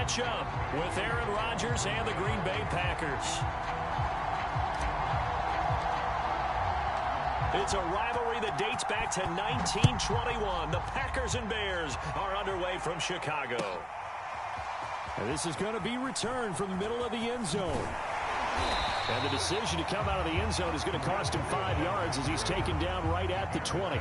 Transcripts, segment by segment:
matchup with Aaron Rodgers and the Green Bay Packers. It's a rivalry that dates back to 1921. The Packers and Bears are underway from Chicago. And this is going to be returned from the middle of the end zone. And the decision to come out of the end zone is going to cost him 5 yards as he's taken down right at the 20.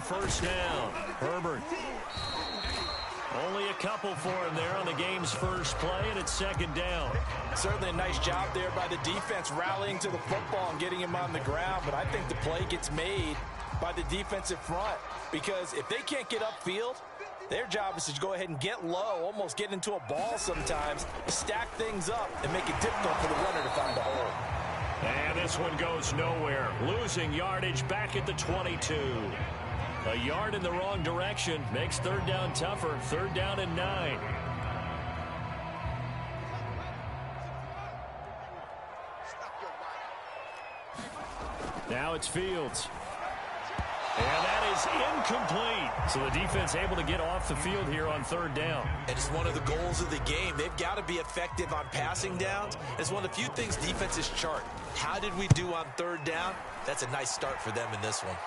First down, Herbert. Only a couple for him there on the game's first play, and it's second down. Certainly a nice job there by the defense rallying to the football and getting him on the ground, but I think the play gets made by the defensive front because if they can't get upfield, their job is to go ahead and get low, almost get into a ball sometimes, stack things up, and make it difficult for the runner to find a hole. And this one goes nowhere, losing yardage back at the 22. A yard in the wrong direction makes third down tougher. Third down and 9. Now it's Fields. And that is incomplete. So the defense able to get off the field here on third down. And it's one of the goals of the game. They've got to be effective on passing downs. It's one of the few things defenses chart. How did we do on third down? That's a nice start for them in this one.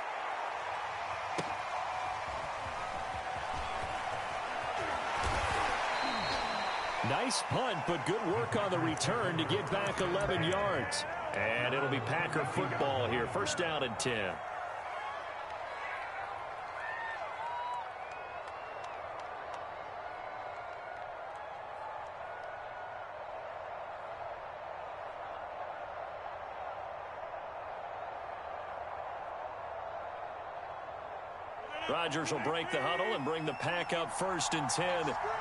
Nice punt, but good work on the return to get back 11 yards. And it'll be Packer football here. First down and 10. Rodgers will break the huddle and bring the Pack up first and 10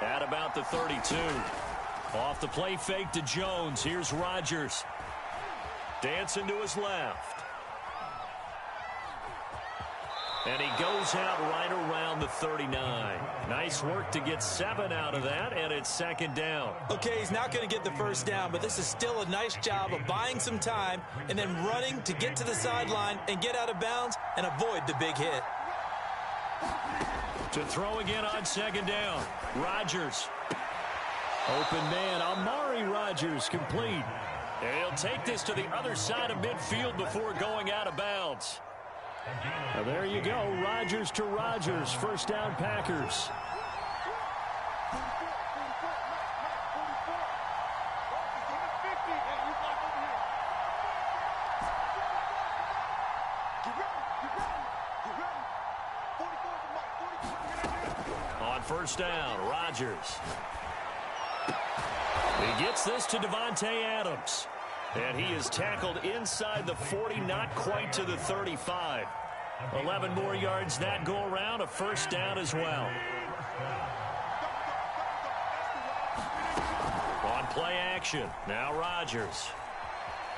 at about the 32. Off the play fake to Jones. Here's Rodgers. Dancing to his left. And he goes out right around the 39. Nice work to get 7 out of that, and it's second down. Okay, he's not going to get the first down, but this is still a nice job of buying some time and then running to get to the sideline and get out of bounds and avoid the big hit. To throw again on second down. Rodgers. Open man, Amari Rodgers, complete. And he'll take this to the other side of midfield before going out of bounds. Well, there you go, Rodgers to Rodgers. First down, Packers. First down, Rodgers. He gets this to Devontae Adams. And he is tackled inside the 40, not quite to the 35. 11 more yards that go around, a first down as well. On play action, now Rodgers.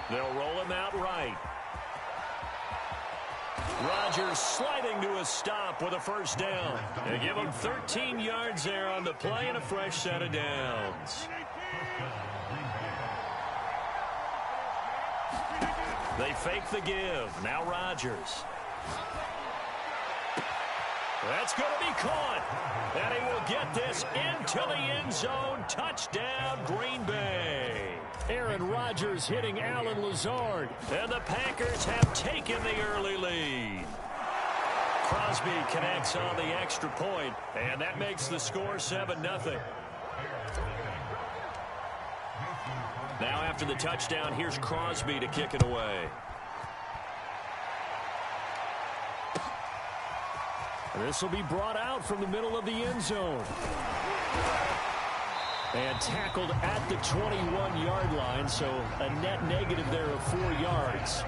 They'll roll him out right. Rodgers sliding to a stop with a first down. They give him 13 yards there on the play and a fresh set of downs. They fake the give. Now Rodgers. That's going to be caught. And he will get this into the end zone. Touchdown, Green Bay. Aaron Rodgers hitting Allen Lazard. And the Packers have taken the early lead. Crosby connects on the extra point, and that makes the score 7-0. Now after the touchdown, here's Crosby to kick it away. This will be brought out from the middle of the end zone. And tackled at the 21-yard line, so a net negative there of 4 yards.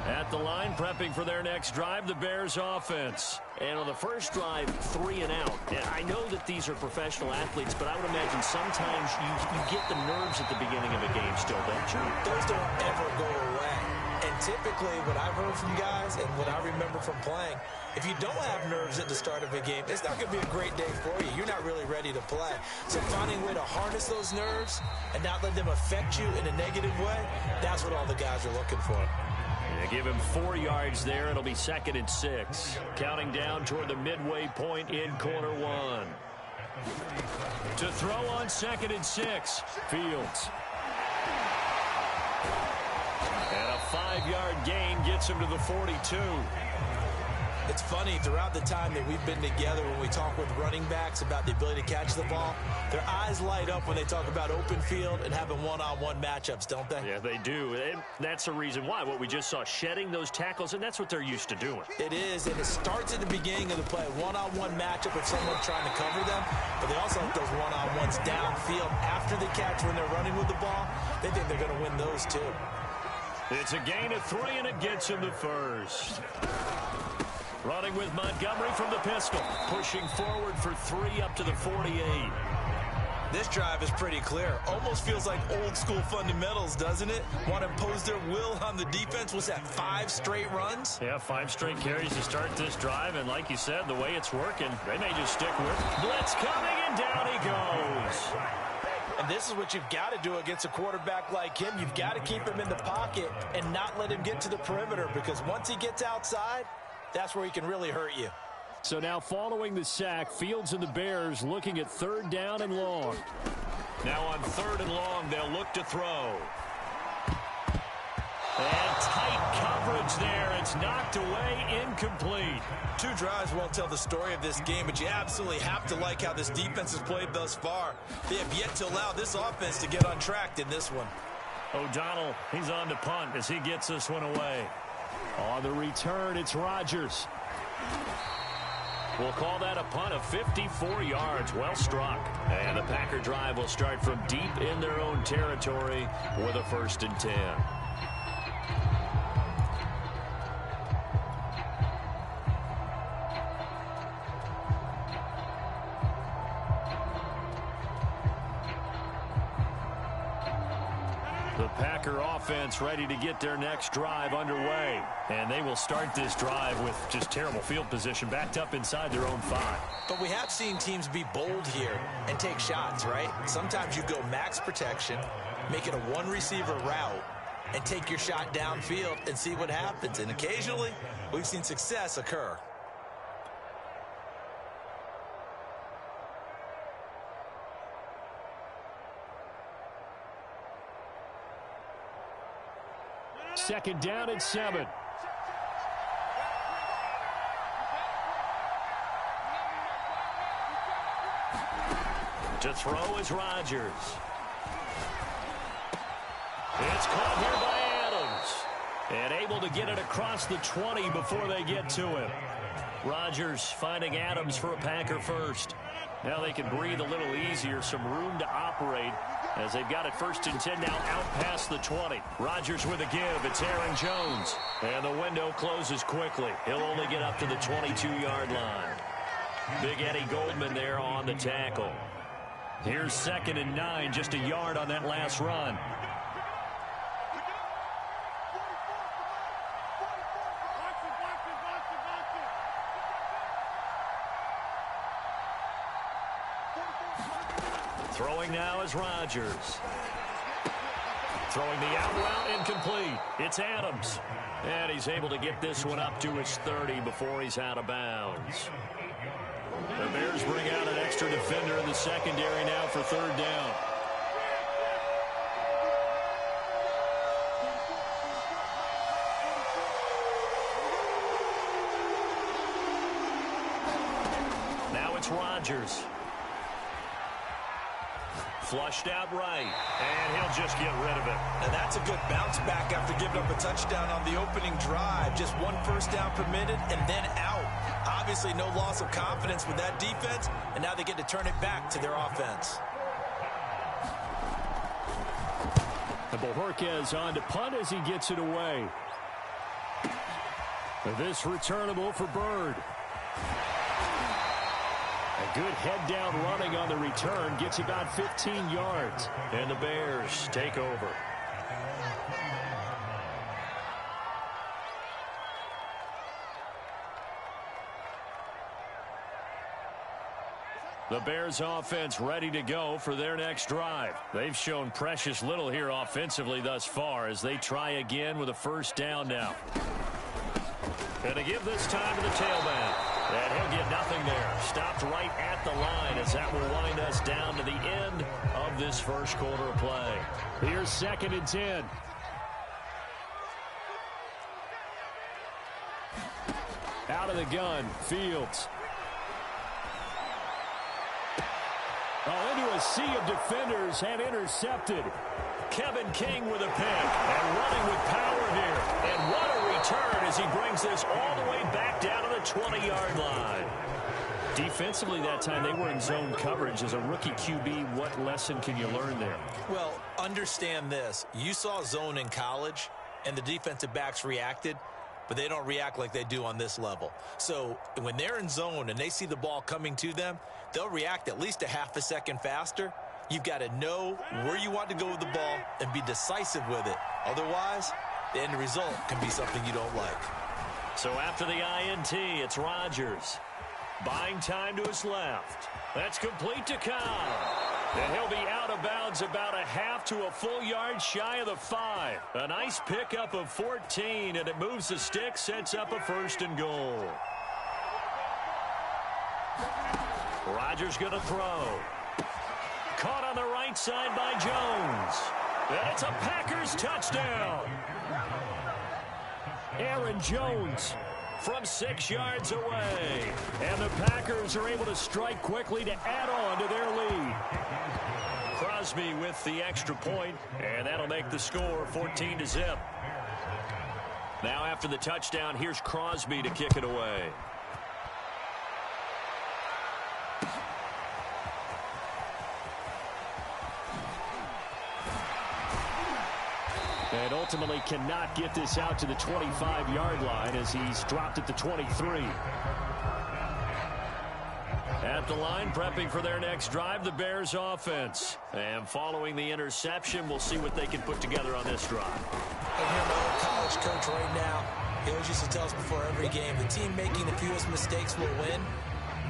At the line, prepping for their next drive, the Bears offense. And on the first drive, 3 and out. I know that these are professional athletes, but I would imagine sometimes you get the nerves at the beginning of a game still, don't you? Those don't ever go away. And typically, what I've heard from guys and what I remember from playing, if you don't have nerves at the start of a game, it's not going to be a great day for you. You're not really ready to play. So finding a way to harness those nerves and not let them affect you in a negative way, that's what all the guys are looking for. They give him 4 yards there. It'll be 2nd and 6. Counting down toward the midway point in quarter 1. To throw on 2nd and 6. Fields. And a 5-yard gain gets him to the 42. It's funny, throughout the time that we've been together, when we talk with running backs about the ability to catch the ball, their eyes light up when they talk about open field and having one-on-one matchups, don't they? Yeah, they do. And that's the reason why. What we just saw, shedding those tackles, and that's what they're used to doing. It is, and it starts at the beginning of the play. One-on-one matchup with someone trying to cover them, but they also have those one-on-ones downfield after the catch when they're running with the ball. They think they're going to win those, too. It's a gain of 3, and it gets him the first. Running with Montgomery from the pistol. Pushing forward for 3 up to the 48. This drive is pretty clear. Almost feels like old school fundamentals, doesn't it? Want to impose their will on the defense. Was that 5 straight runs? Yeah, 5 straight carries to start this drive. And like you said, the way it's working, they may just stick with blitz coming, and down he goes. And this is what you've got to do against a quarterback like him. You've got to keep him in the pocket and not let him get to the perimeter, because once he gets outside, that's where he can really hurt you. So now following the sack, Fields and the Bears looking at 3rd down and long. Now on 3rd and long, they'll look to throw. And tight coverage there. It's knocked away, incomplete. 2 drives won't tell the story of this game, but you absolutely have to like how this defense has played thus far. They have yet to allow this offense to get untracked in this one. O'Donnell, he's on to punt as he gets this one away. On the return, it's Rodgers. We'll call that a punt of 54 yards. Well struck. And the Packer drive will start from deep in their own territory with a 1st and 10. The Packer offense ready to get their next drive underway. And they will start this drive with just terrible field position, backed up inside their own 5. But we have seen teams be bold here and take shots, right? Sometimes you go max protection, make it a 1-receiver route, and take your shot downfield and see what happens. And occasionally, we've seen success occur. Second down and 7. To throw is Rodgers. It's caught here by Adams. And able to get it across the 20 before they get to him. Rodgers finding Adams for a Packer first. Now they can breathe a little easier, some room to operate as they've got it 1st and 10 now out past the 20. Rodgers with a give. It's Aaron Jones. And the window closes quickly. He'll only get up to the 22-yard line. Big Eddie Goldman there on the tackle. Here's 2nd and 9, just a yard on that last run. Throwing now is Rodgers. Throwing the out route, incomplete. It's Adams. And he's able to get this one up to his 30 before he's out of bounds. The Bears bring out an extra defender in the secondary now for 3rd down. Now it's Rodgers. Flushed out right, and he'll just get rid of it. Now that's a good bounce back after giving up a touchdown on the opening drive. Just 1 first down permitted and then out. Obviously no loss of confidence with that defense, and now they get to turn it back to their offense. And Bojorquez on to punt as he gets it away. This returnable for Bird. A good head down running on the return, gets about 15 yards. And the Bears take over. The Bears offense ready to go for their next drive. They've shown precious little here offensively thus far as they try again with a first down now. And to give this time to the tailback. And he'll get nothing there. Stopped right at the line as that will wind us down to the end of this first quarter of play. Here's 2nd and 10. Out of the gun, Fields. Into a sea of defenders and intercepted. Kevin King with a pick and running with power here. And what a return as he brings this all the way back down to the 20-yard line. Defensively that time, they were in zone coverage. As a rookie QB, what lesson can you learn there? Well, understand this. You saw zone in college, and the defensive backs reacted, but they don't react like they do on this level. So when they're in zone and they see the ball coming to them, they'll react at least a half a second faster. You've got to know where you want to go with the ball and be decisive with it. Otherwise, the end result can be something you don't like. So after the INT, it's Rodgers. Buying time to his left. That's complete to Cobb. And he'll be out of bounds about a half to a full yard shy of the 5. A nice pickup of 14, and it moves the stick, sets up a 1st and goal. Rodgers going to throw. Caught on the right side by Jones. And it's a Packers touchdown. Aaron Jones from 6 yards away. And the Packers are able to strike quickly to add on to their lead. Crosby with the extra point, and that'll make the score 14-0. Now after the touchdown, here's Crosby to kick it away. And ultimately cannot get this out to the 25-yard line as he's dropped at the 23. At the line, prepping for their next drive, the Bears offense. And following the interception, we'll see what they can put together on this drive. I hear my old college coach right now. He always used to tell us before every game, the team making the fewest mistakes will win.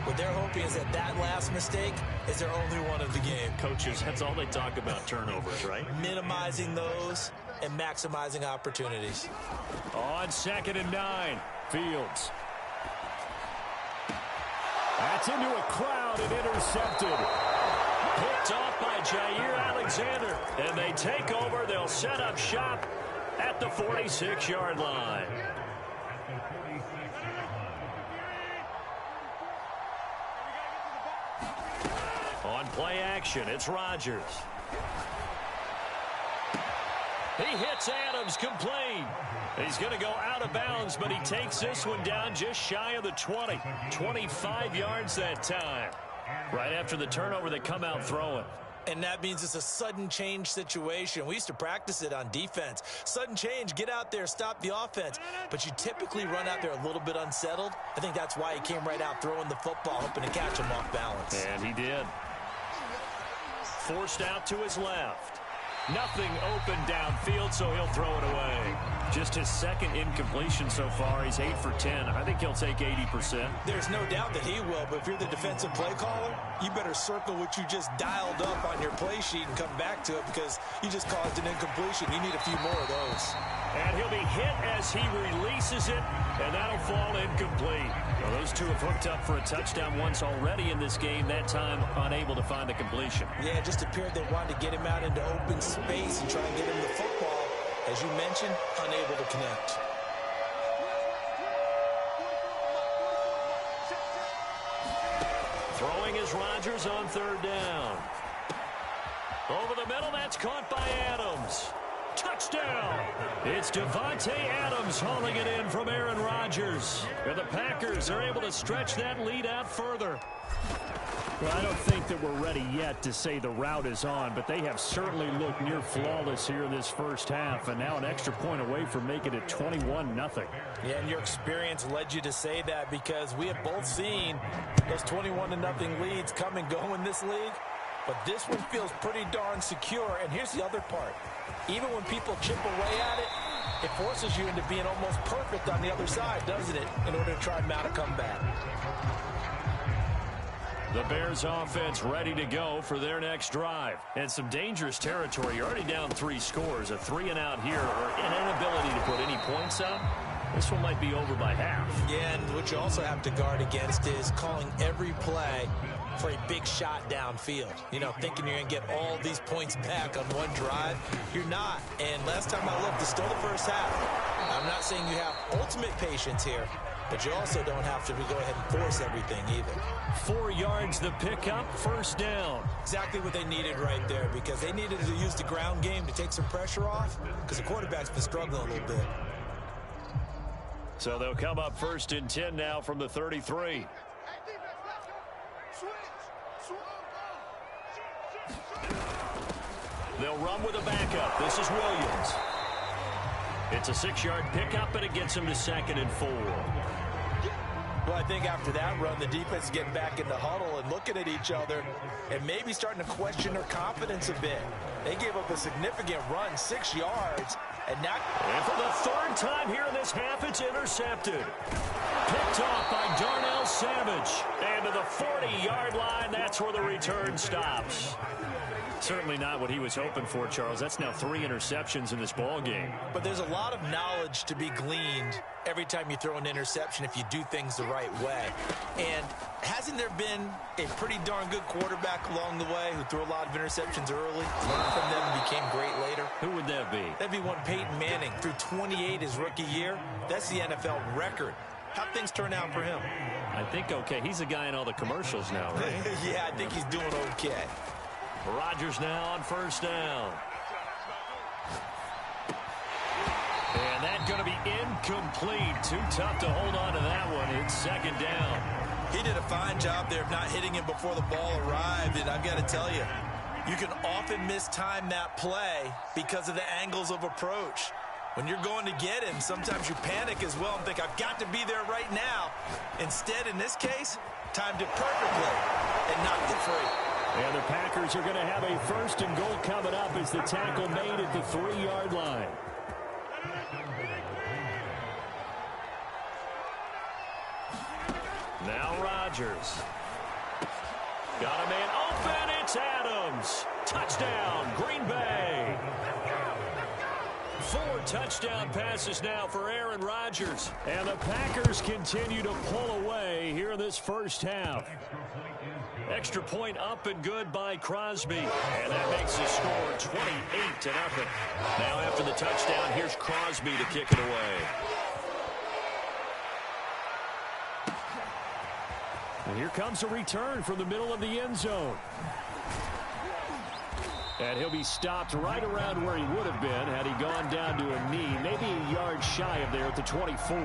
What they're hoping is that that last mistake is their only one of the game. Coaches, that's all they talk about, turnovers, right? Minimizing those and maximizing opportunities. On 2nd and 9, Fields. That's into a crowd and intercepted. Picked off by Jair Alexander. And they take over. They'll set up shop at the 46-yard line. On play action, it's Rodgers. He hits Adams complete. He's going to go out of bounds, but he takes this one down just shy of the 20. 25 yards that time. Right after the turnover, they come out throwing. And that means it's a sudden change situation. We used to practice it on defense. Sudden change, get out there, stop the offense. But you typically run out there a little bit unsettled. I think that's why he came right out throwing the football, hoping to catch him off balance. And he did. Forced out to his left. Nothing open downfield, so he'll throw it away. Just his 2nd incompletion so far. He's 8 for 10. I think he'll take 80%. There's no doubt that he will, but if you're the defensive play caller, you better circle what you just dialed up on your play sheet and come back to it because you just caused an incompletion. You need a few more of those. And he'll be hit as he releases it, and that'll fall incomplete. Well, those two have hooked up for a touchdown once already in this game, that time unable to find the completion. Yeah, it just appeared they wanted to get him out into open space and try and get him the football. As you mentioned, unable to connect. Throwing is Rodgers on 3rd down. Over the middle, that's caught by Adams. Touchdown! It's Devontae Adams hauling it in from Aaron Rodgers. And the Packers are able to stretch that lead out further. Well, I don't think that we're ready yet to say the route is on, but they have certainly looked near flawless here this first half, and now an extra point away from making it 21-0. Yeah, and your experience led you to say that because we have both seen those 21-0 leads come and go in this league, but this one feels pretty darn secure, and here's the other part. Even when people chip away at it, it forces you into being almost perfect on the other side, doesn't it, in order to try and mount a comeback. The Bears offense ready to go for their next drive. And some dangerous territory. You're already down 3 scores. A 3-and-out here or an inability to put any points up. This one might be over by half. Yeah, and what you also have to guard against is calling every play for a big shot downfield. You know, thinking you're going to get all these points back on one drive. You're not. And last time I looked, it's still the first half. I'm not saying you have ultimate patience here, but you also don't have to go ahead and force everything either. 4 yards the pickup, first down. Exactly what they needed right there, because they needed to use the ground game to take some pressure off, because the quarterback's been struggling a little bit. So they'll come up 1st and 10 now from the 33. They'll run with a backup. This is Williams. It's a 6-yard pickup, and it gets him to 2nd and 4. Well, I think after that run, the defense is getting back in the huddle and looking at each other and maybe starting to question their confidence a bit. They gave up a significant run, 6 yards, and now... And for the 3rd time here in this half, it's intercepted. Picked off by Darnell Savage. And to the 40-yard line, that's where the return stops. Certainly not what he was hoping for, Charles. That's now 3 interceptions in this ball game. But there's a lot of knowledge to be gleaned every time you throw an interception if you do things the right way. And hasn't there been a pretty darn good quarterback along the way who threw a lot of interceptions early, learned from them, and became great later? Who would that be? That'd be one Peyton Manning. Threw 28 his rookie year. That's the NFL record. How'd things turn out for him? I think okay. He's a guy in all the commercials now, right? Yeah, I think he's doing okay. Rodgers now on 1st down. And that's going to be incomplete. Too tough to hold on to that one. It's 2nd down. He did a fine job there of not hitting him before the ball arrived, and I've got to tell you, you can often mistime that play because of the angles of approach. When you're going to get him, sometimes you panic as well and think, I've got to be there right now. Instead, in this case, timed it perfectly and knocked it free. And the Packers are going to have a 1st and goal coming up as the tackle made at the 3-yard line. Now Rodgers. Got a man open. It's Adams. Touchdown, Green Bay. 4 touchdown passes now for Aaron Rodgers. And the Packers continue to pull away here in this first half. Extra point up and good by Crosby. And that makes the score 28-0. Now after the touchdown, here's Crosby to kick it away. And here comes a return from the middle of the end zone. And he'll be stopped right around where he would have been had he gone down to a knee, maybe a yard shy of there at the 24.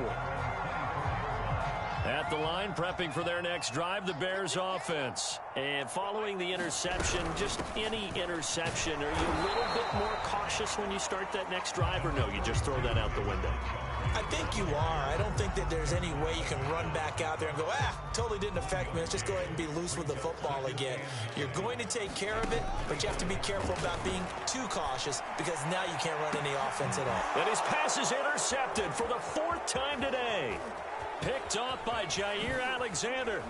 At the line, prepping for their next drive, the Bears offense. And following the interception, just any interception, are you a little bit more cautious when you start that next drive, or no, you just throw that out the window? I think you are. I don't think that there's any way you can run back out there and go, totally didn't affect me. Let's just go ahead and be loose with the football again. You're going to take care of it, but you have to be careful about being too cautious because now you can't run any offense at all. And his pass is intercepted for the 4th time today. Picked off by Jair Alexander.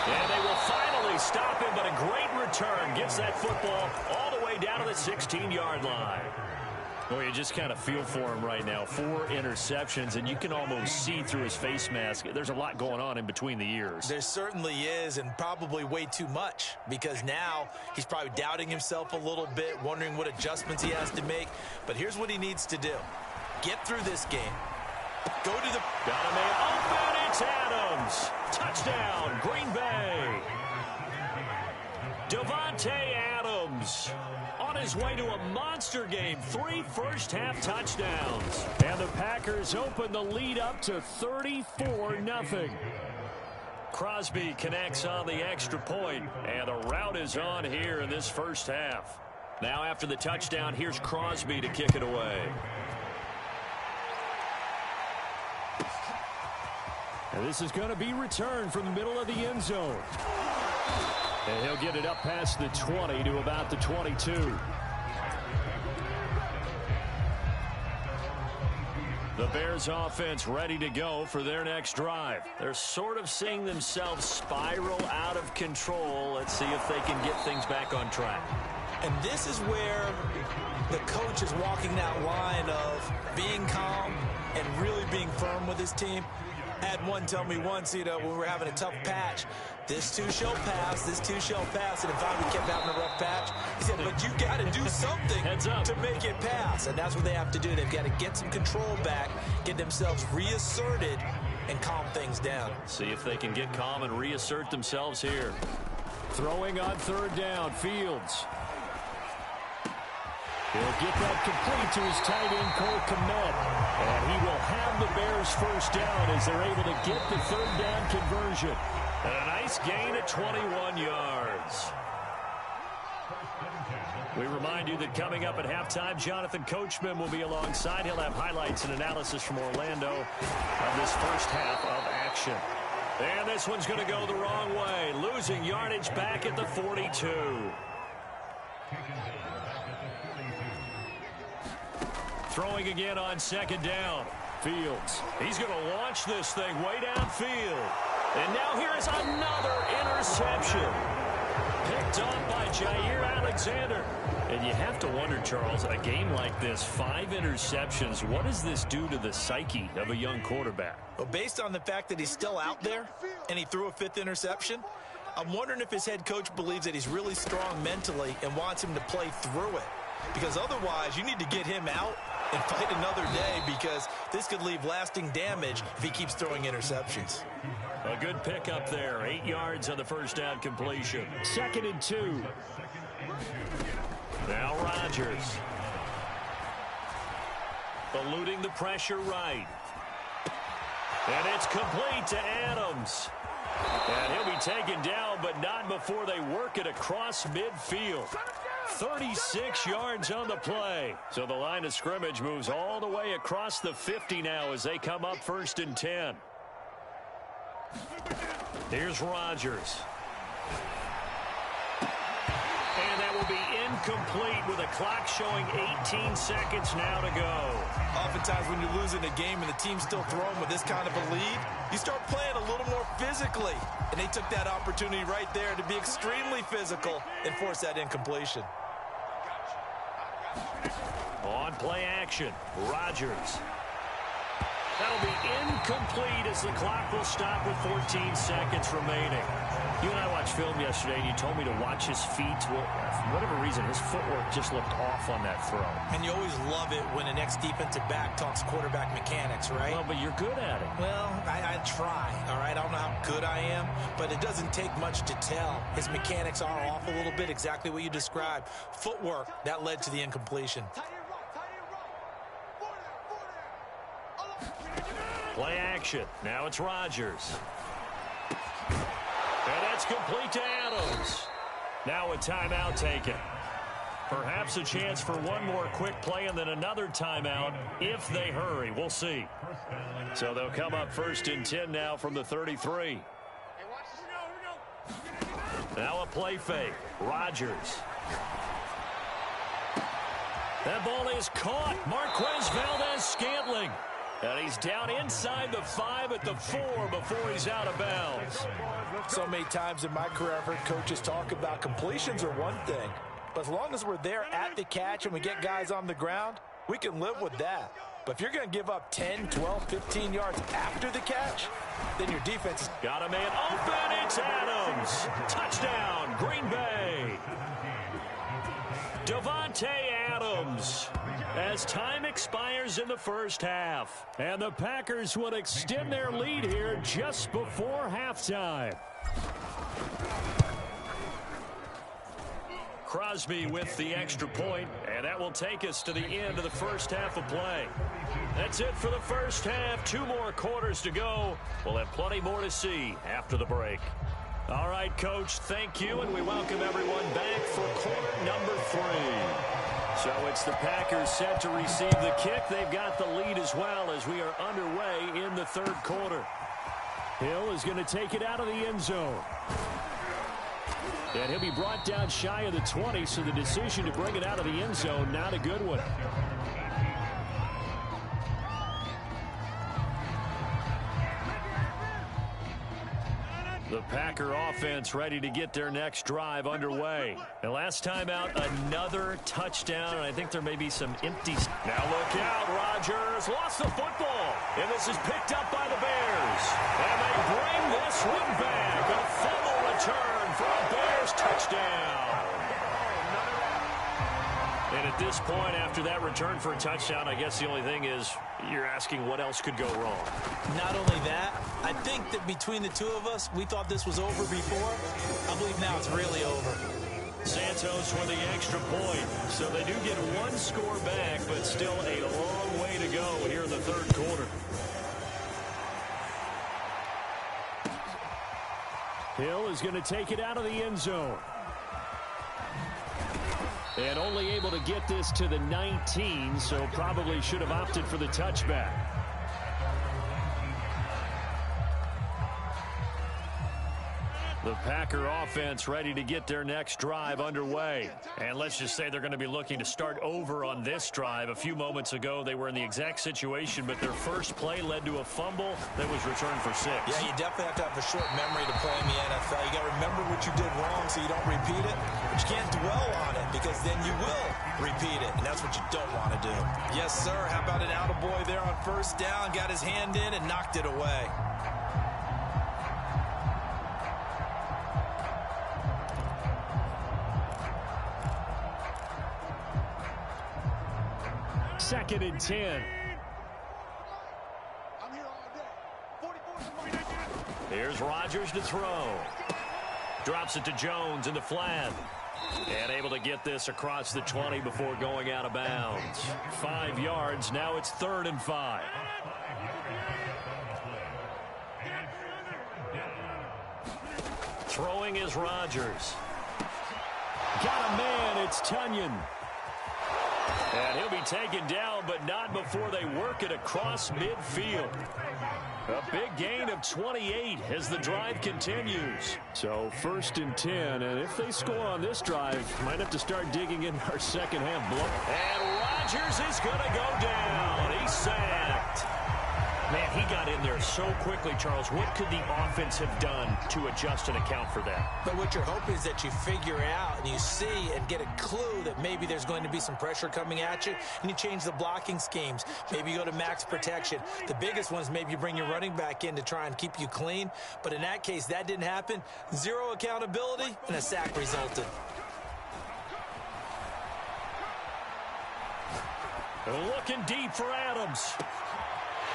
And they will finally stop him, but a great return gets that football all the way down to the 16-yard line. Well, you just kind of feel for him right now. 4 interceptions, and you can almost see through his face mask. There's a lot going on in between the ears. There certainly is, and probably way too much, because now he's probably doubting himself a little bit, wondering what adjustments he has to make. But here's what he needs to do. Get through this game. Go to the... Got a man open. It's Adams. Touchdown, Green Bay. Devontae Adams on his way to a monster game. 3 first-half touchdowns. And the Packers open the lead up to 34-0. Crosby connects on the extra point, and the route is on here in this first half. Now after the touchdown, here's Crosby to kick it away. And this is going to be returned from the middle of the end zone. And he'll get it up past the 20 to about the 22. The The Bears offense ready to go for their next drive. They're sort of seeing themselves spiral out of control. Let's see if they can get things back on track. And this is where the coach is walking that line of being calm and really being firm with his team. I had one tell me once, when we were having a tough patch, this too shall pass, this too shall pass. And if I kept having a rough patch, he said, but you got to do something to make it pass. And that's what they have to do. They've got to get some control back, get themselves reasserted, and calm things down. See if they can get calm and reassert themselves here. Throwing on third down, Fields. He'll get that complete to his tight end, Cole Kmet. And he will have the Bears first down as they're able to get the third down conversion. And a nice gain at 21 yards. We remind you that coming up at halftime, Jonathan Coachman will be alongside. He'll have highlights and analysis from Orlando of this first half of action. And this one's going to go the wrong way. Losing yardage back at the 42. Throwing again on second down. Fields. He's going to launch this thing way downfield. And now here is another interception. Picked off by Jair Alexander. And you have to wonder, Charles, a game like this, 5 interceptions, what does this do to the psyche of a young quarterback? Well, based on the fact that he's still out there and he threw a 5th interception, I'm wondering if his head coach believes that he's really strong mentally and wants him to play through it. Because otherwise, you need to get him out and fight another day, because this could leave lasting damage if he keeps throwing interceptions. A good pickup there. 8 yards on the first down completion. 2nd and 2. Now Rodgers. Eluding the pressure right. And it's complete to Adams. And he'll be taken down, but not before they work it across midfield. 36 yards on the play. So the line of scrimmage moves all the way across the 50 now as they come up 1st and 10. Here's Rodgers. And that will be incomplete with a clock showing 18 seconds now to go. Oftentimes when you're losing a game and the team's still throwing with this kind of a lead, you start playing a little more physically. And they took that opportunity right there to be extremely physical and force that incompletion. On play action, Rodgers. That'll be incomplete as the clock will stop with 14 seconds remaining. You and I watched film yesterday, and you told me to watch his feet. Well, for whatever reason, his footwork just looked off on that throw. And you always love it when an ex-defensive back talks quarterback mechanics, right? Well, but you're good at it. Well, I try, all right? I don't know how good I am, but it doesn't take much to tell. His mechanics are off a little bit, exactly what you described. Footwork, that led to the incompletion. Play action. Now it's Rodgers. And that's complete to Adams. Now a timeout taken. Perhaps a chance for one more quick play and then another timeout if they hurry. We'll see. So they'll come up 1st and 10 now from the 33. Now a play fake. Rodgers. That ball is caught. Marquez Valdez-Scantling. And he's down inside the 5 at the 4 before he's out of bounds. So many times in my career, I've heard coaches talk about completions are one thing. But as long as we're there at the catch and we get guys on the ground, we can live with that. But if you're going to give up 10, 12, 15 yards after the catch, then your defense is... Got a man open. It's Adams. Touchdown, Green Bay. Davante Adams. As time expires in the first half. And the Packers will extend their lead here just before halftime. Crosby with the extra point, and that will take us to the end of the first half of play. That's it for the first half. 2 more quarters to go. We'll have plenty more to see after the break. All right, Coach, thank you, and we welcome everyone back for quarter number 3. So it's the Packers set to receive the kick. They've got the lead as well as we are underway in the 3rd quarter. Hill is going to take it out of the end zone. And he'll be brought down shy of the 20, so the decision to bring it out of the end zone, not a good one. The Packer offense ready to get their next drive underway. And last time out, another touchdown, and I think there may be some empty. Now look out, Rodgers lost the football, and this is picked up by the Bears. And they bring this one back. A fumble return for a Bears touchdown. And at this point, after that return for a touchdown, I guess the only thing is you're asking what else could go wrong. Not only that, I think that between the two of us, we thought this was over before. I believe now it's really over. Santos for the extra point. So they do get one score back, but still a long way to go here in the third quarter. Hill is going to take it out of the end zone. And only able to get this to the 19, so probably should have opted for the touchback. The Packer offense ready to get their next drive underway. And let's just say they're going to be looking to start over on this drive. A few moments ago, they were in the exact situation, but their first play led to a fumble that was returned for 6. Yeah, you definitely have to have a short memory to play in the NFL. You got to remember what you did wrong so you don't repeat it. But you can't dwell on it because then you will repeat it, and that's what you don't want to do. Yes, sir. How about an attaboy there on first down? Got his hand in and knocked it away. Second and 10. Here's Rodgers to throw. Drops it to Jones in the flat. And able to get this across the 20 before going out of bounds. 5 yards. Now it's 3rd and 5. Throwing is Rodgers. Got a man. It's Tunyon. And he'll be taken down, but not before they work it across midfield. A big gain of 28 as the drive continues. So 1st and 10, and if they score on this drive, might have to start digging in our second half block. And Rodgers is going to go down. He's sacked. Man, he got in there so quickly, Charles. What could the offense have done to adjust and account for that? But what you're hoping is that you figure out and you see and get a clue that maybe there's going to be some pressure coming at you, and you change the blocking schemes. Maybe you go to max protection. The biggest one is maybe you bring your running back in to try and keep you clean. But in that case, that didn't happen. 0 accountability, and a sack resulted. Looking deep for Adams.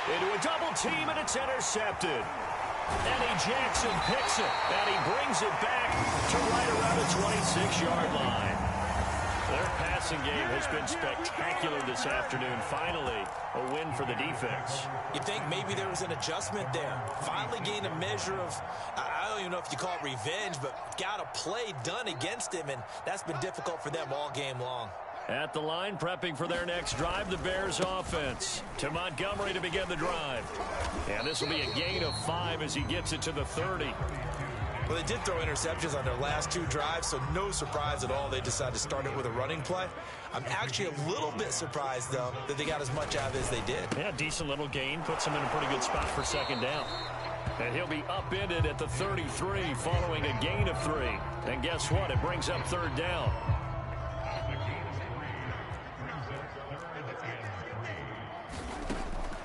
Into a double team, and it's intercepted. Eddie Jackson picks it, and he brings it back to right around the 26-yard line. Their passing game has been spectacular this afternoon. Finally, a win for the defense. You think maybe there was an adjustment there. Finally gained a measure of, I don't even know if you call it revenge, but got a play done against him, and that's been difficult for them all game long. At the line, prepping for their next drive, the Bears offense. To Montgomery to begin the drive. And this will be a gain of 5 as he gets it to the 30. Well, they did throw interceptions on their last 2 drives, so no surprise at all they decided to start it with a running play. I'm actually a little bit surprised, though, that they got as much out of it as they did. Yeah, decent little gain. Puts them in a pretty good spot for second down. And he'll be upended at the 33 following a gain of 3. And guess what? It brings up 3rd down.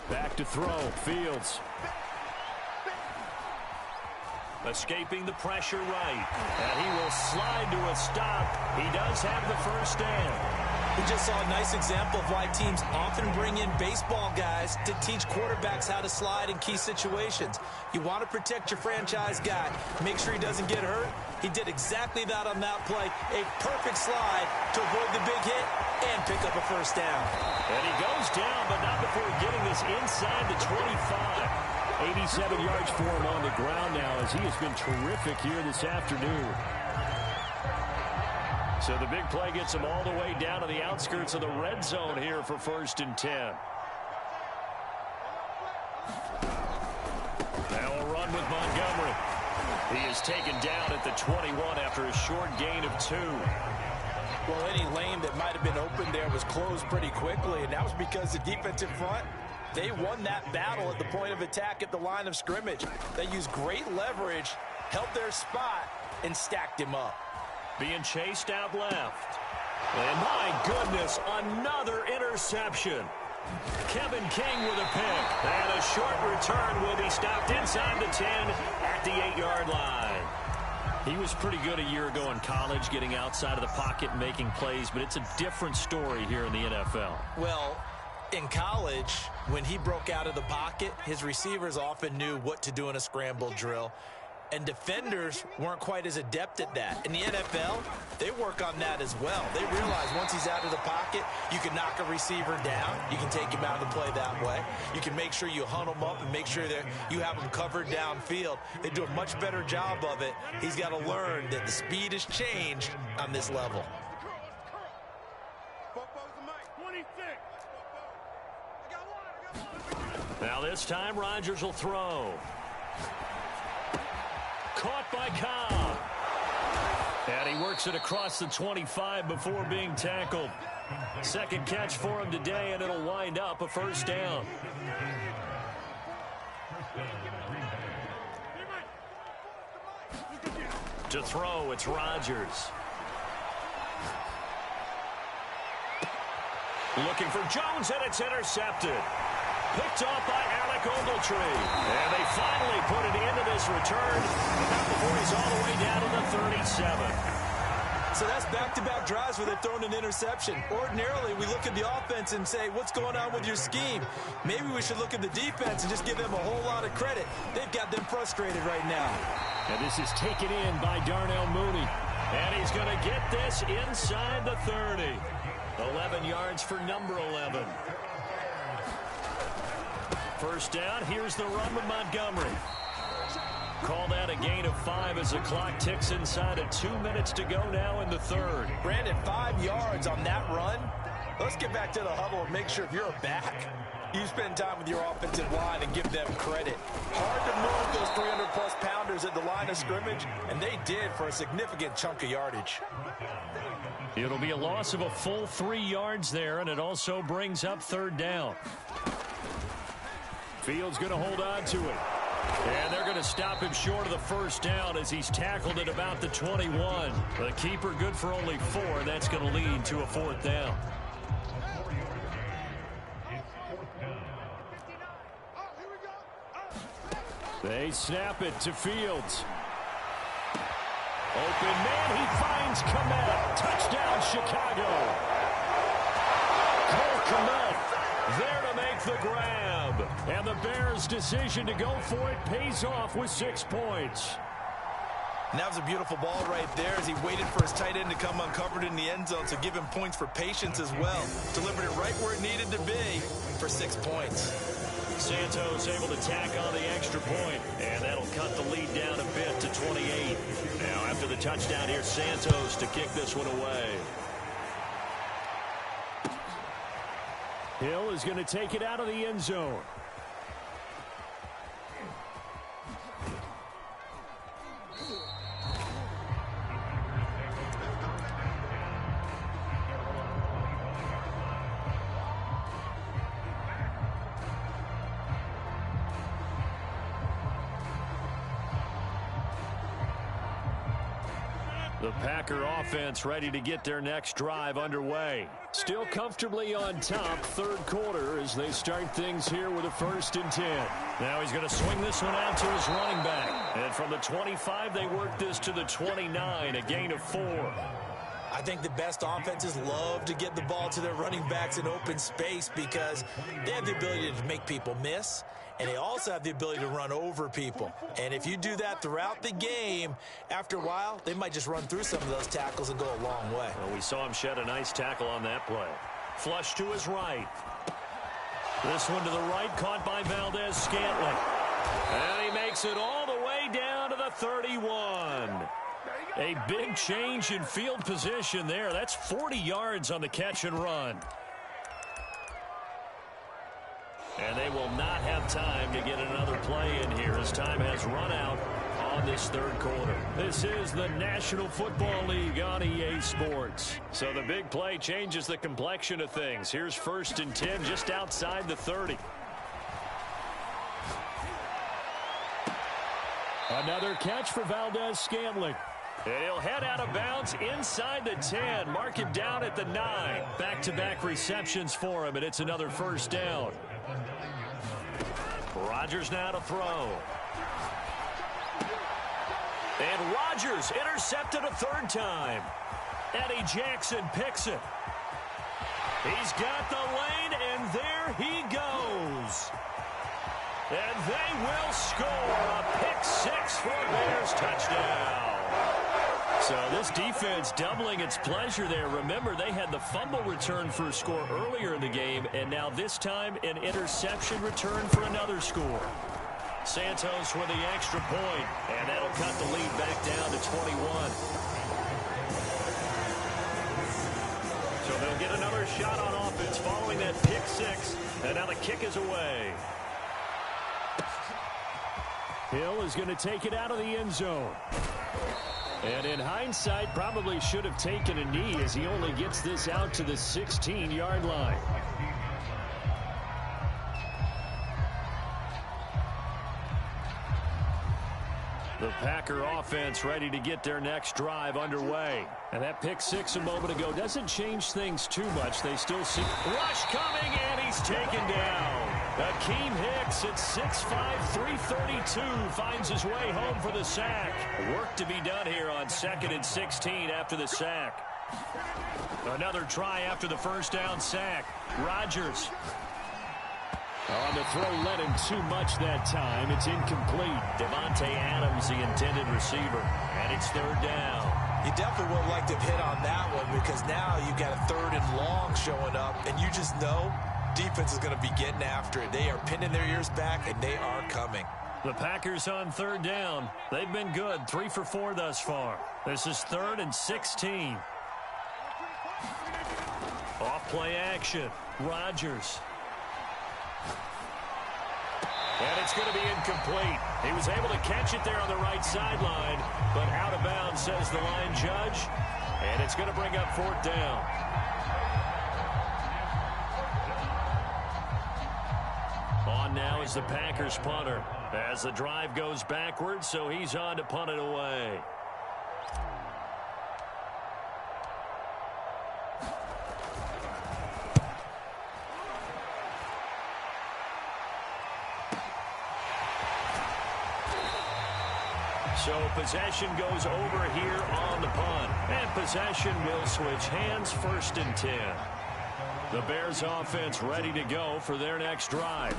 Back to throw. Fields. Escaping the pressure right. And he will slide to a stop. He does have the first down. We just saw a nice example of why teams often bring in baseball guys to teach quarterbacks how to slide in key situations. You want to protect your franchise guy. Make sure he doesn't get hurt. He did exactly that on that play. A perfect slide to avoid the big hit and pick up a first down. And he goes down, but not before getting this inside the 25. 87 yards for him on the ground now as he has been terrific here this afternoon. So the big play gets him all the way down to the outskirts of the red zone here for 1st and 10. Now a run with Montgomery. He is taken down at the 21 after a short gain of 2. Well, any lane that might have been open there was closed pretty quickly, and that was because the defensive front, they won that battle at the point of attack at the line of scrimmage. They used great leverage held their spot, and stacked him up. Being chased out left. And my goodness, another interception. Kevin King with a pick. And a short return will be stopped inside the 10 at the 8-yard line. He was pretty good a year ago in college, getting outside of the pocket and making plays, but it's a different story here in the NFL. Well, in college, when he broke out of the pocket, his receivers often knew what to do in a scramble drill. And defenders weren't quite as adept at that. In the NFL, they work on that as well. They realize once he's out of the pocket, you can knock a receiver down. You can take him out of the play that way. You can make sure you hunt him up and make sure that you have him covered downfield. They do a much better job of it. He's got to learn that the speed has changed on this level. Now this time, Rodgers will throw. Caught by Cobb. And he works it across the 25 before being tackled. Second catch for him today, and it'll wind up a first down. To throw, it's Rodgers. Looking for Jones, and it's intercepted. Picked off by Alec Ogletree. And they finally put an end to this return. And not before he's all the way down to the 37. So that's back-to-back drives where they've thrown an interception. Ordinarily, we look at the offense and say, what's going on with your scheme? Maybe we should look at the defense and just give them a whole lot of credit. They've got them frustrated right now. And this is taken in by Darnell Mooney. And he's going to get this inside the 30. 11 yards for number 11. First down, here's the run with Montgomery. Call that a gain of 5 as the clock ticks inside of 2 minutes to go now in the third. Brandon, 5 yards on that run. Let's get back to the huddle and make sure if you're a back, you spend time with your offensive line and give them credit. Hard to move those 300-plus pounders at the line of scrimmage, and they did for a significant chunk of yardage. It'll be a loss of a full 3 yards there, and it also brings up third down. Fields going to hold on to it. And they're going to stop him short of the first down as he's tackled at about the 21. The keeper good for only 4, and that's going to lead to a fourth down. They snap it to Fields. Open man, he finds Kmet. Touchdown, Chicago. Cole Kmet there to make the grab. And the Bears' decision to go for it pays off with 6 points. And that was a beautiful ball right there as he waited for his tight end to come uncovered in the end zone, so give him points for patience as well. Delivered it right where it needed to be for 6 points. Santos able to tack on the extra point, and that'll cut the lead down a bit to 28. Now after the touchdown here, Santos to kick this one away. Hill is going to take it out of the end zone. The Packer offense ready to get their next drive underway. Still comfortably on top, third quarter, as they start things here with a 1st and 10. Now he's going to swing this one out to his running back. And from the 25, they work this to the 29, a gain of 4. I think the best offenses love to get the ball to their running backs in open space because they have the ability to make people miss, and they also have the ability to run over people. And if you do that throughout the game, after a while, they might just run through some of those tackles and go a long way. Well, we saw him shed a nice tackle on that play. Flush to his right. This one to the right, caught by Valdez-Scantling. And he makes it all the way down to the 31. A big change in field position there. That's 40 yards on the catch and run. And they will not have time to get another play in here as time has run out on this third quarter. This is the National Football League on EA Sports. So the big play changes the complexion of things. Here's 1st and 10 just outside the 30. Another catch for Valdez-Scantling. And he'll head out of bounds inside the 10. Mark him down at the 9. Back-to-back receptions for him, and it's another first down. Rodgers now to throw. And Rodgers intercepted a third time. Eddie Jackson picks it. He's got the lane, and there he goes. And they will score a pick-6 for a Bears touchdown. So this defense doubling its pleasure there. Remember, they had the fumble return for a score earlier in the game, and now this time an interception return for another score. Santos with the extra point, and that'll cut the lead back down to 21. So they'll get another shot on offense following that pick-6, and now the kick is away. Hill is going to take it out of the end zone. And in hindsight, probably should have taken a knee as he only gets this out to the 16-yard line. The Packer offense ready to get their next drive underway. And that pick-6 a moment ago doesn't change things too much. They still see rush coming, and he's taken down. Akeem Hicks at 6'5", 332 finds his way home for the sack. Work to be done here on 2nd and 16 after the sack. Another try after the first down sack. Rodgers. On the throw, led him too much that time. It's incomplete. Devontae Adams, the intended receiver, and it's third down. You definitely would like to hit on that one because now you've got a 3rd and long showing up, and you just know defense is going to be getting after it. They are pinning their ears back, and they are coming. The Packers on third down. They've been good, 3 for 4 thus far. This is 3rd and 16. Off play action. Rodgers. And it's going to be incomplete. He was able to catch it there on the right sideline, but out of bounds, says the line judge. And it's going to bring up 4th down. On now is the Packers punter as the drive goes backwards, so he's on to punt it away. So possession goes over here on the punt. And possession will switch hands, 1st and 10. The Bears offense ready to go for their next drive.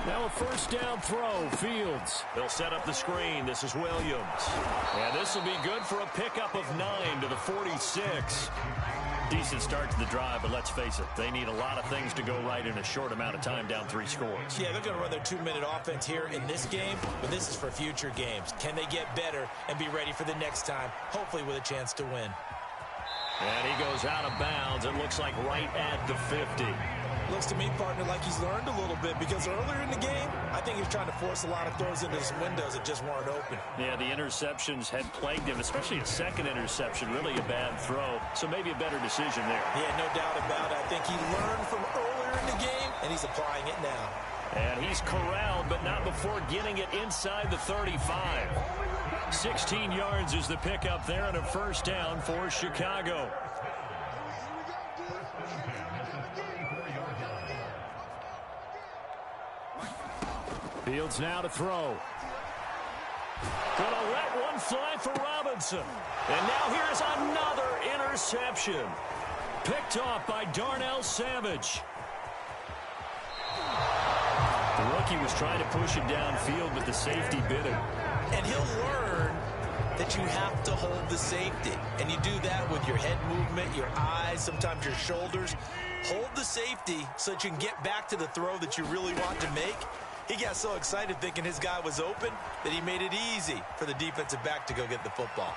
Now a first down throw, Fields. They'll set up the screen. This is Williams. And this will be good for a pickup of 9 to the 46. Decent start to the drive, but let's face it, they need a lot of things to go right in a short amount of time, down 3 scores. Yeah, they're going to run their 2-minute offense here in this game, but this is for future games. Can they get better and be ready for the next time, hopefully with a chance to win? And he goes out of bounds. It looks like right at the 50. Looks to me, partner, like he's learned a little bit because earlier in the game, I think he was trying to force a lot of throws into some windows that just weren't open. Yeah, the interceptions had plagued him, especially a second interception, really a bad throw. So maybe a better decision there. Yeah, no doubt about it. I think he learned from earlier in the game, and he's applying it now. And he's corralled, but not before getting it inside the 35. 16 yards is the pickup there and a first down for Chicago. Fields now to throw. Gonna let one fly for Robinson. And now here's another interception. Picked off by Darnell Savage. The rookie was trying to push it downfield, but the safety bit him. And he'll learn that you have to hold the safety. And you do that with your head movement, your eyes, sometimes your shoulders. Hold the safety so that you can get back to the throw that you really want to make. He got so excited thinking his guy was open that he made it easy for the defensive back to go get the football.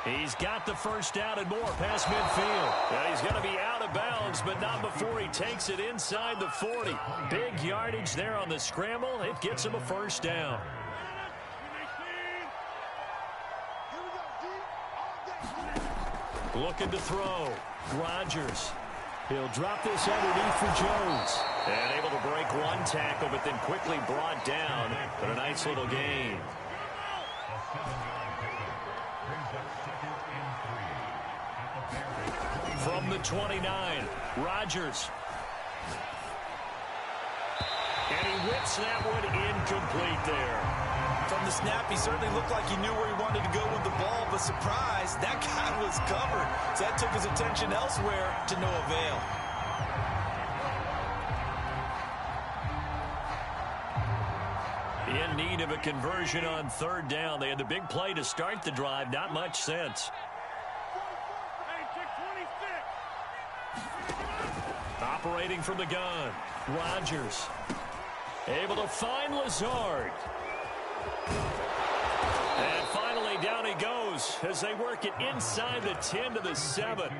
He's got the first down and more past midfield. And he's going to be out of bounds, but not before he takes it inside the 40. Big yardage there on the scramble. It gets him a first down. Looking to throw. Rodgers. He'll drop this underneath for Jones. And able to break one tackle, but then quickly brought down. But a nice little gain. From the 29, Rodgers. And he whips that one incomplete there. From the snap, he certainly looked like he knew where he wanted to go with the ball, but surprise, that guy was covered. So that took his attention elsewhere to no avail. In need of a conversion on third down. They had the big play to start the drive. Not much sense. Operating from the gun, Rodgers. Able to find Lazard. And finally, down he goes as they work it inside the 10 to the 7.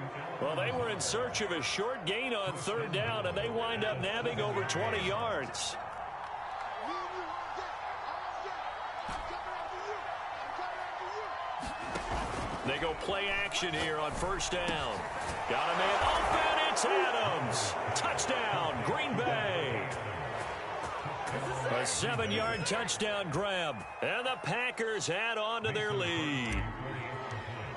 Well, they were in search of a short gain on third down, and they wind up nabbing over 20 yards. They go play action here on first down. Got a man open. It's Adams. Touchdown, Green Bay. A 7-yard touchdown grab. And the Packers add on to their lead.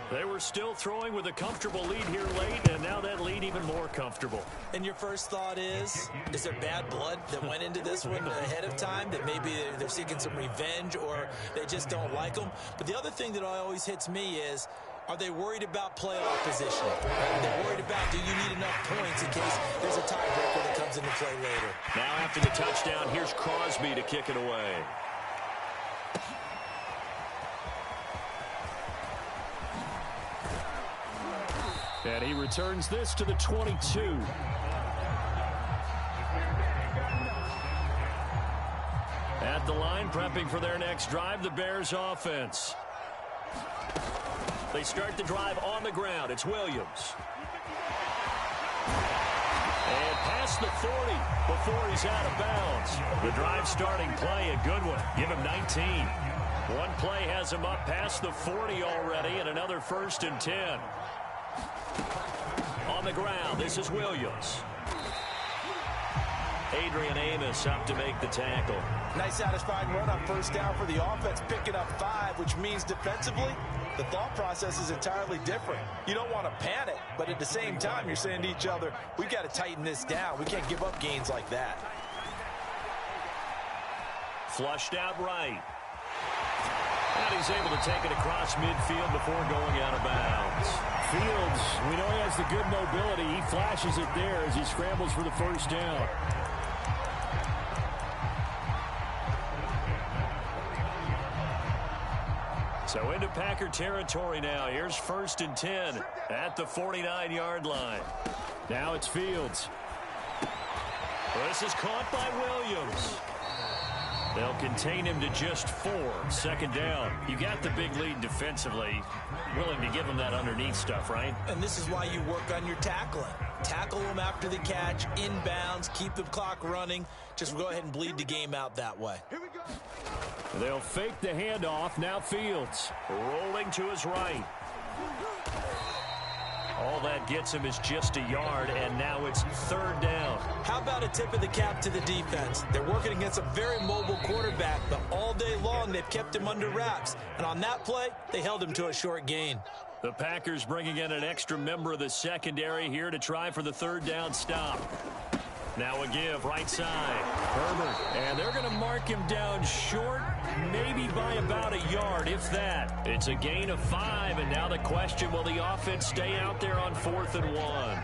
They were still throwing with a comfortable lead here late, and now that lead even more comfortable. And your first thought is there bad blood that went into this one ahead of time, that maybe they're seeking some revenge or they just don't like them? But the other thing that always hits me is, are they worried about playoff position? Are they worried about, do you need enough points in case there's a tiebreaker that comes into play later? Now after the touchdown, here's Crosby to kick it away. And he returns this to the 22. At the line, prepping for their next drive, the Bears offense. They start the drive on the ground. It's Williams. And past the 40 before he's out of bounds. The drive starting play, a good one. Give him 19. One play has him up past the 40 already, and another 1st and 10. On the ground, this is Williams. Adrian Amos up to make the tackle. Nice satisfying run on first down for the offense, picking up 5, which means defensively, the thought process is entirely different. You don't want to panic, but at the same time, you're saying to each other, we've got to tighten this down. We can't give up gains like that. Flushed out right. And he's able to take it across midfield before going out of bounds. Fields, we know he has the good mobility. He flashes it there as he scrambles for the first down. So into Packer territory now. Here's 1st and 10 at the 49-yard line. Now it's Fields. This is caught by Williams. They'll contain him to just 4. 2nd down. You got the big lead defensively. Willing to give him that underneath stuff, right? And this is why you work on your tackling. Tackle them after the catch, inbounds, keep the clock running. Just go ahead and bleed the game out that way. Here we go. They'll fake the handoff. Now Fields. Rolling to his right. All that gets him is just a yard, and now it's 3rd down. How about a tip of the cap to the defense? They're working against a very mobile quarterback, but all day long they've kept him under wraps. And on that play, they held him to a short gain. The Packers bringing in an extra member of the secondary here to try for the 3rd down stop. Now a give, right side. Herbert. And they're going to mark him down short, maybe by about a yard, if that. It's a gain of 5, and now the question, will the offense stay out there on 4th and 1?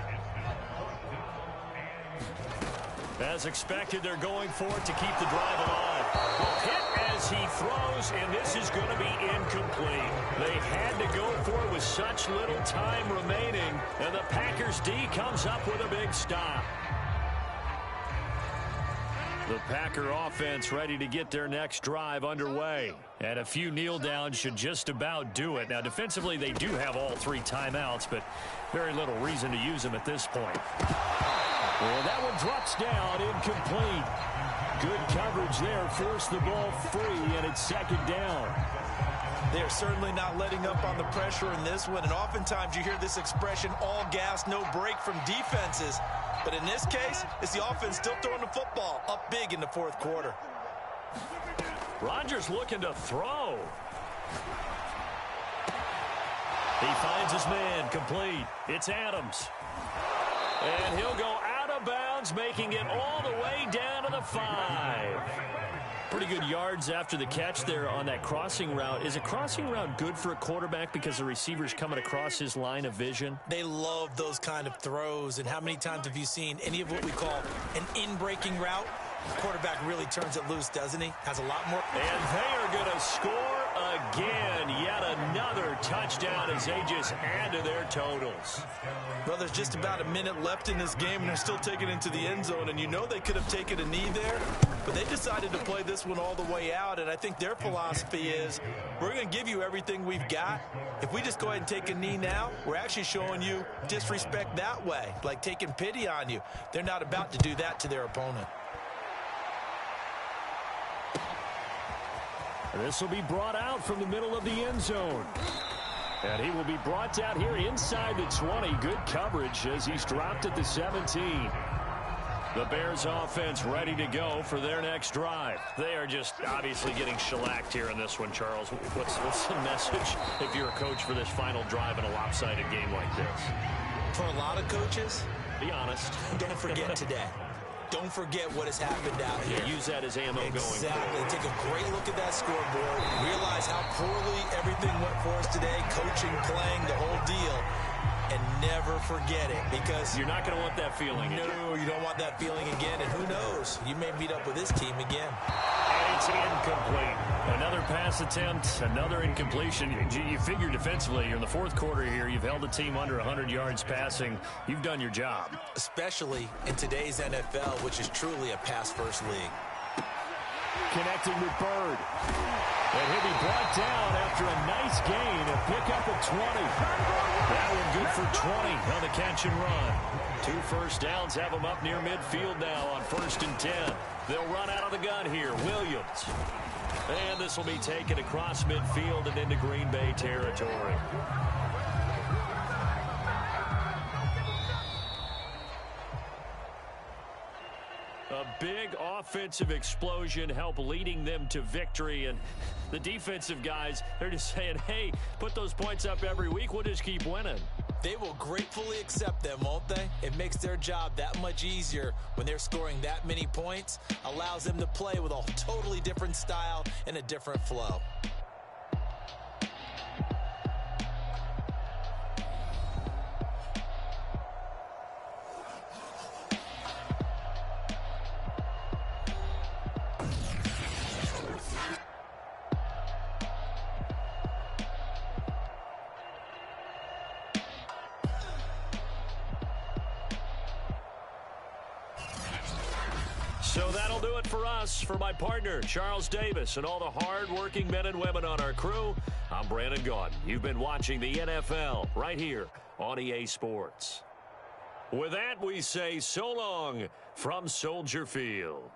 As expected, they're going for it to keep the drive alive. Hit as he throws, and this is going to be incomplete. They had to go for it with such little time remaining, and the Packers D comes up with a big stop. The Packer offense ready to get their next drive underway. And a few kneel downs should just about do it. Now, defensively, they do have all 3 timeouts, but very little reason to use them at this point. Well, that one drops down, incomplete. Good coverage there, forced the ball free, and it's 2nd down. They're certainly not letting up on the pressure in this one, and oftentimes you hear this expression, all gas, no break from defenses. But in this case, it's the offense still throwing the football up big in the 4th quarter. Rodgers looking to throw. He finds his man, complete. It's Adams. And he'll go out of bounds, making it all the way down to the 5. Pretty good yards after the catch there on that crossing route. Is a crossing route good for a quarterback because the receiver's coming across his line of vision? They love those kind of throws. And how many times have you seen any of what we call an in-breaking route? The quarterback really turns it loose, doesn't he? Has a lot more. And they are going to score again. Yet another touchdown as they just add to their totals. Well, there's just about a minute left in this game, and they're still taking it into the end zone. And you know they could have taken a knee there, but they decided to play this one all the way out. And I think their philosophy is, we're going to give you everything we've got. If we just go ahead and take a knee now, we're actually showing you disrespect that way, like taking pity on you. They're not about to do that to their opponent. This will be brought out from the middle of the end zone. And he will be brought down here inside the 20. Good coverage as he's dropped at the 17. The Bears offense ready to go for their next drive. They are just obviously getting shellacked here in this one, Charles. What's the message if you're a coach for this final drive in a lopsided game like this? For a lot of coaches, be honest. Don't forget today. Don't forget what has happened out here. Use that as ammo going forward. Exactly. Take a great look at that scoreboard. Realize how poorly everything went for us today. Coaching, playing, the whole deal. And never forget it, because you're not going to want that feeling again. No, you don't want that feeling again. And who knows? You may meet up with this team again. And it's incomplete. Another pass attempt, another incompletion. You figure defensively, you're in the fourth quarter here. You've held the team under 100 yards passing. You've done your job. Especially in today's NFL, which is truly a pass-first league. Connecting with Bird. And he'll be brought down after a nice gain. A pickup at 20. That one good for 20 on the catch and run. 2 first downs have them up near midfield now on 1st and 10. They'll run out of the gun here. Williams. And this will be taken across midfield and into Green Bay territory. A big offensive explosion helped leading them to victory. And the defensive guys, they're just saying, hey, put those points up every week. We'll just keep winning. They will gratefully accept them, won't they? It makes their job that much easier when they're scoring that many points. Allows them to play with a totally different style and a different flow. So that'll do it for us. For my partner, Charles Davis, and all the hard-working men and women on our crew, I'm Brandon Gaudin. You've been watching the NFL right here on EA Sports. With that, we say so long from Soldier Field.